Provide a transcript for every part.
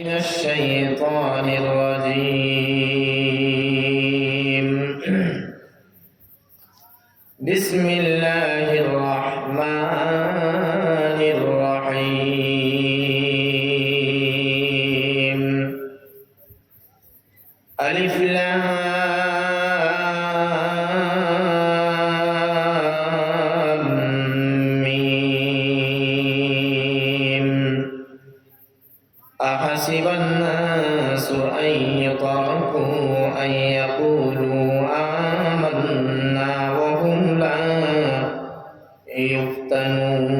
من الشيطان الرجيم. بسم الله الرحمن الرحيم. ألف لام ميم. أحسب الناس أن يتركوا أن يقولوا آمنا وهم لا يفتنون.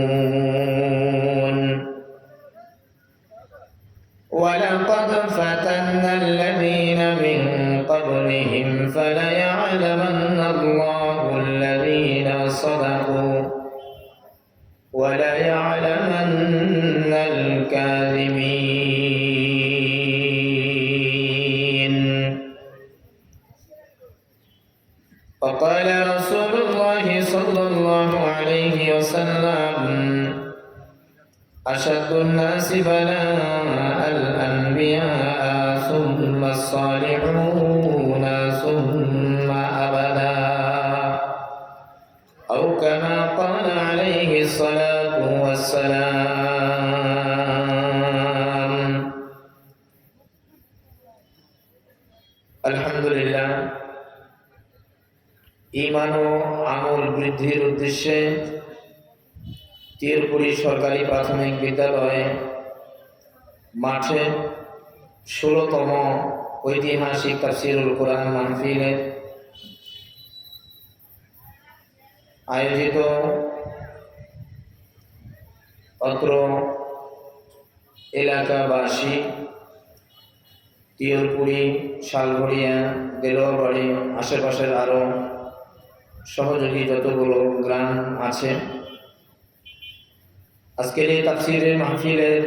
ولقد فتنا الذين من قبلهم فليعلمن الله الذين صدقوا وليعلمن الكاذبين. وقال رسول الله صلى الله عليه وسلم: أشد الناس بلاء الأنبياء ثم الصالحون ثم أبدا، أو كما قال عليه الصلاة والسلام. আলহামদুলিল্লাহ, ঈমান ও আমল বৃদ্ধির উদ্দেশ্যে তীরপুরি সরকারি প্রাথমিক বিদ্যালয়ে মাঠে 16তম ঐতিহাসিক তাফসীরুল কোরআন মাহফিলের আয়োজিত অত্র এলাকাবাসী, তীরপুরি, শালঘড়িয়া, দেলোয়ারবাড়ি, আশেপাশের আরও সহযোগী যতগুলো গ্রাম আছে, আজকের এই তাফসীরের মাহফিলের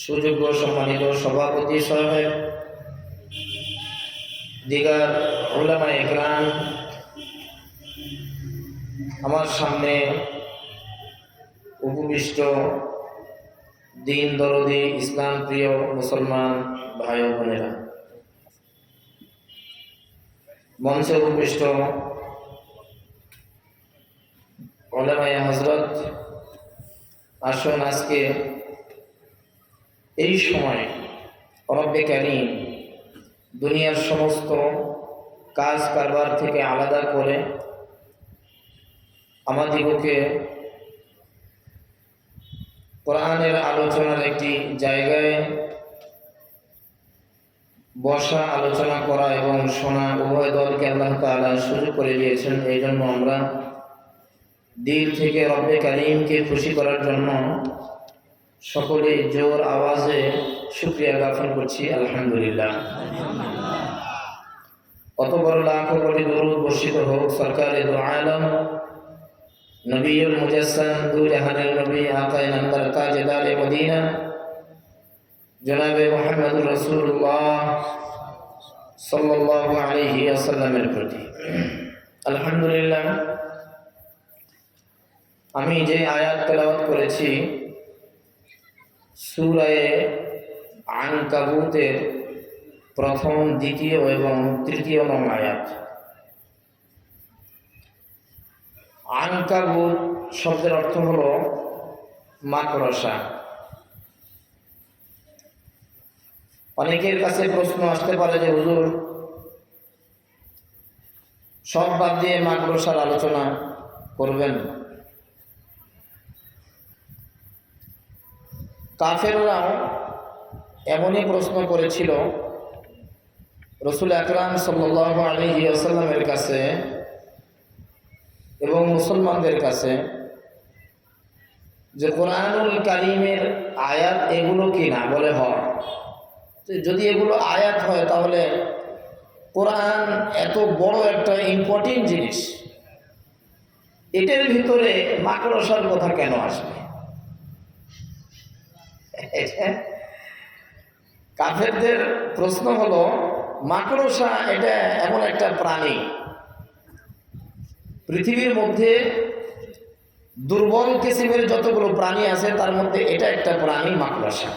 সুযোগ্য সম্মানিত সভাপতি সাহেব, দিগার উলামায়ে কেরাম, আমার সামনে উপবিষ্ট দিন দরদি ইসলাম প্রিয় মুসলমান ভাই ও বোনেরা, মঞ্চে উপবিষ্ট উলামায়ে হযরত, আসুন আজকে এই সময় রব্বে কারীম দুনিয়ার সমস্ত কাজ কারবার থেকে আলাদা করে আমাদিগকে কোরআনের আলোচনার একটি জায়গায় বসা, আলোচনা করা এবং শোনা উভয় দলকে আল্লাহ তাআলা সুযোগ করে দিয়েছেন। এই জন্য আমরা দিল থেকে রব্বে কারীমকে খুশি করার জন্য সকলে জোর আওয়াজে শুকরিয়া জ্ঞাপন করছি, আলহামদুলিল্লাহ। অত বড় লাখো কোটি দরুদ বর্ষিত হোক সরকারে দু আলম নবীউল মুজাসসাম, দু জাহানের নবী, আকায়ে নামদার, তাজদারে মদিনা, জনাবে মুহাম্মদুর রাসূলুল্লাহ সাল্লাল্লাহু আলাইহি ওয়াসাল্লামের প্রতি। আলহামদুলিল্লাহ, আমি যে আয়াত তেলাওয়াত করেছি সূরা আনকাবুতের প্রথম, দ্বিতীয় এবং তৃতীয় নং আয়াত। আনকাবুত শব্দের অর্থ হলো মাকড়সা। অনেকের কাছে প্রশ্ন আসতে পারে যে হুজুর, সব বাদ দিয়ে মাকড়সার আলোচনা করবেন? কাফেররাও এমনই প্রশ্ন করেছিল রাসূল আকরাম সাল্লাল্লাহু আলাইহি ওয়াসাল্লামের কাছে এবং মুসলমানদের কাছে যে কোরআনুল কারীমের আয়াত এগুলো কি না? বলে হয়। যদি এগুলো আয়াত হয় তাহলে কোরআন এত বড় একটা ইম্পর্টেন্ট জিনিস, এটার ভিতরে মাকড়সার কথা কেন আসবে? কাফেরদের প্রশ্ন হলো, মাকড়সা এটা এমন একটা প্রাণী, পৃথিবীর মধ্যে দুর্বল কিসিমের যতগুলো প্রাণী আছে তার মধ্যে এটা একটা প্রাণী মাকড়সা।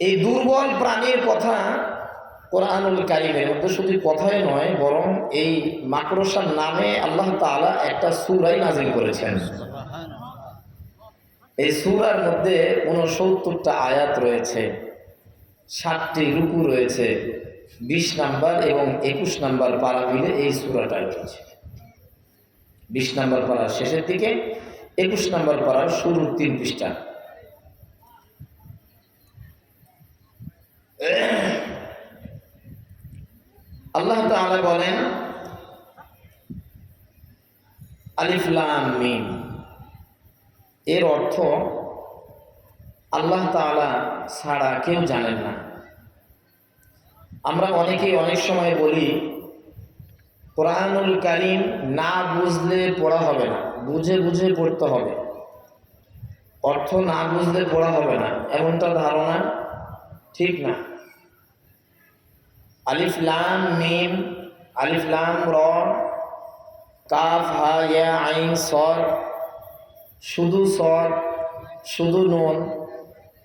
এই দুর্বল প্রাণীর কথা কোরআনুল কারীমের মধ্যে শুধু কথাই নয়, বরং এই মাকড়সার নামে আল্লাহ তাআলা একটা সূরাই নাযিল করেছেন। এই সূরার মধ্যে ৬৯টা আয়াত রয়েছে, 7টি রুকু রয়েছে, 20 নাম্বার এবং 21 নাম্বার পারা মিলে এই সূরাটা রয়েছে। 20 নাম্বার পারার শেষের দিকে, 21 নাম্বার পারার শুরুর 3 পৃষ্ঠা। আল্লাহ তাআলা বলেন আলিফ লাম মিম। এর অর্থ আল্লাহ তাআলা ছাড়া কেউ জানেন না। আমরা অনেকেই অনেক সময় বলি কোরআনুল কারীম না বুঝলে পড়া হবে না, বুঝে বুঝে পড়তে হবে, অর্থ না বুঝলে পড়া হবে না, এমনটা ধারণা ঠিক না। আলিফ লাম মিম, আলিফ লাম র, কাফ হা ইয়া আইন সদ, শুধু সদ, শুধু নুন,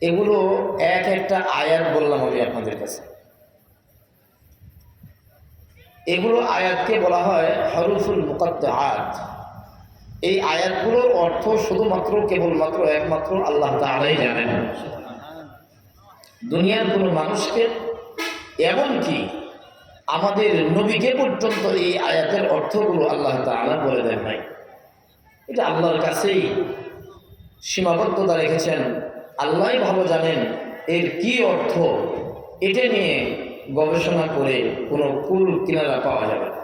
এগুলো এক একটা আয়াত বললাম আমি আপনাদের কাছে। এগুলো আয়াতকে বলা হয় হরফুল মুকাত্তাআত। এই আয়াতগুলোর অর্থ শুধুমাত্র কেবলমাত্র একমাত্র আল্লাহ তাআলাই জানেন। দুনিয়ার কোনো মানুষকে, এমনকি আমাদের নবীকে পর্যন্ত এই আয়াতের অর্থগুলো আল্লাহ তাআলা বলে দেন নাই। এটা আল্লাহর কাছেই সীমাবদ্ধতা রেখেছেন, আল্লাহই ভালো জানেন এর কি অর্থ। এটা নিয়ে গবেষণা করে কোনো কুল কিনারা পাওয়া যাবে না।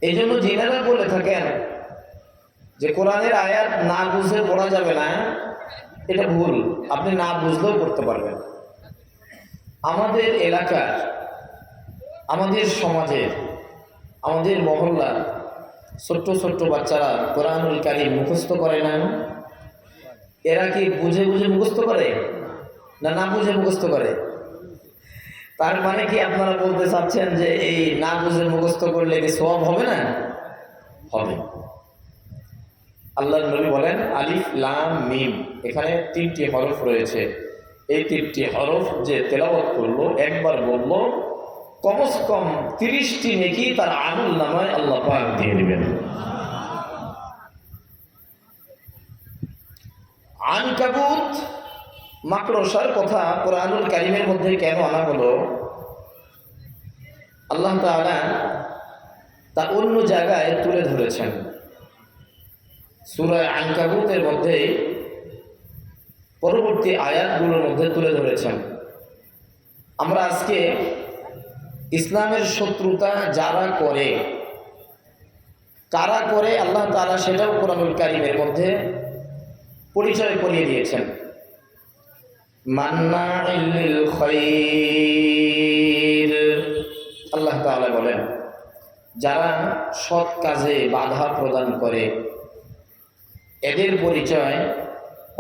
এই জন্য যিনারা বলে থাকেন যে কোরআনের আয়াত না বুঝে পড়া যাবে না, এটা ভুল। আপনি না বুঝলেও পড়তে পারবেন। আমাদের এলাকার, আমাদের সমাজের, আমাদের মহল্লার ছোট্ট ছোট্ট বাচ্চারা কোরআনুল কারীম মুখস্থ করে না। এরা কি বুঝে বুঝে মুখস্থ করে না না বুঝে মুখস্থ করে? তার মানে কি আপনারা বলতে চাচ্ছেন যে এই না বুঝে মুখস্থ করলে কি সওয়াব হবে না? হবে। আল্লাহর নবী বলেন আলিফ লাম মিম, এখানে 3টি হরফ রয়েছে। এই 3টি হরফ যে তেলাওয়াত করলো, একবার বললো, কমসে কম 30টি নেকি তার আমল নামায় আল্লাহ পাক দিয়ে দিবেন। আনকাবুত মাকড়সার কথা কোরআনুল কারীমের মধ্যে কেন আনা হলো? আল্লাহ তাআলা তা অন্য জায়গায় তুলে ধরেছেন। সূরা আনকাবুতের মধ্যে পরবর্তী আয়াতগুলোর মধ্যে তুলে ধরেছেন। আমরা আজকে ইসলামের শত্রুতা যারা করে, কারা করে, আল্লাহ তাআলা সেটাও কোরআনুল কারীমের মধ্যে পরিচয় করিয়ে দিয়েছেন। মান্নাউল লিল খায়র, আল্লাহ তাআলা বলেন যারা সৎ কাজে বাধা প্রদান করে, এদের পরিচয়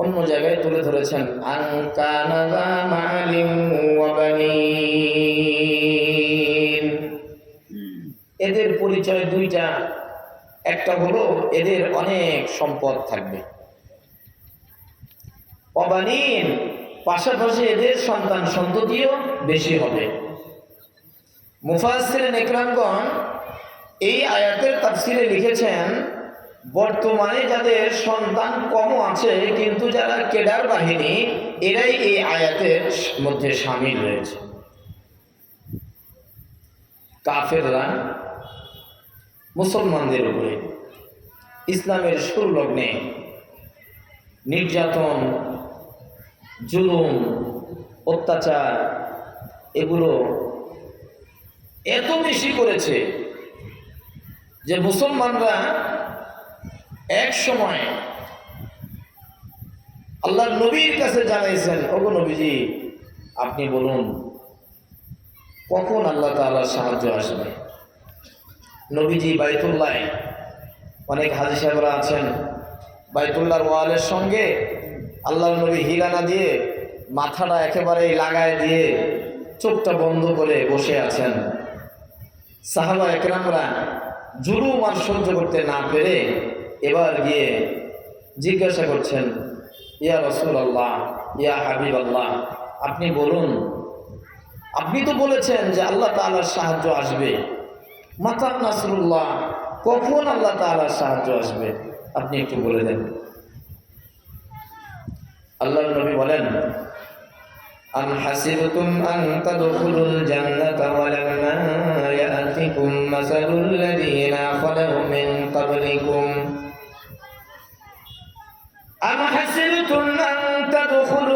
অন্য জায়গায় তুলে ধরেছেন। আন কানা যা মালিন ওয়া বানিন, এদের পরিচয় দুইটা। একটা হলো এদের অনেক সম্পদ থাকবে, অবানিন, পাশাপাশি এদের সন্তান সন্ততিও বেশি হবে। মুফাসসিরিন ইকরামগণ এই আয়াতের তাফসিরে লিখেছেন বর্তমানে যাদের সন্তান কম আছে কিন্তু যারা কেডার বাহিনী, এরাই এই আয়াতের মধ্যে শামিল রয়েছে। কাফেররা মুসলমানদের উপরে ইসলামের শুরু লগ্নে নির্যাতন, জুলুম, অত্যাচার এগুলো এত বেশি করেছে যে মুসলমানরা এক সময় আল্লাহর নবীর কাছে জানাইছেন, ওগো নবীজি আপনি বলুন কখন আল্লাহ তাআলার সাহায্য আসবে। নবীজি বাইতুল্লাহ, অনেক হাজী সাহেবরা আছেন, বাইতুল্লাহর ওয়ালের সঙ্গে আল্লাহর নবী হিলানা দিয়ে মাথাটা একেবারেই লাগায় দিয়ে চোখটা বন্ধ করে বসে আছেন। সাহাবা একরামরা জুলুম আর সহ্য করতে না পেরে এবার গিয়ে জিজ্ঞাসা করছেন, ইয়া রাসূলুল্লাহ, ইয়া হাবিবাল্লাহ, আপনি বলুন, আপনি তো বলেছেন যে আল্লাহ তাআলার সাহায্য আসবে। মাতা নাসরুল্লাহ, কখন আল্লাহ তাআলার সাহায্য আসবে আপনি একটু বলে দেন। আল্লাহর নবী বলেন, আম হাসিবতুম আন তাদখুলুল জান্নাতা ওয়ালাম্মা ইয়াতিকুম মাসালুল লাযীনা খালাউ মিন ক্বাবলিকুম আম হাসিবতুম আন তাদখুলুল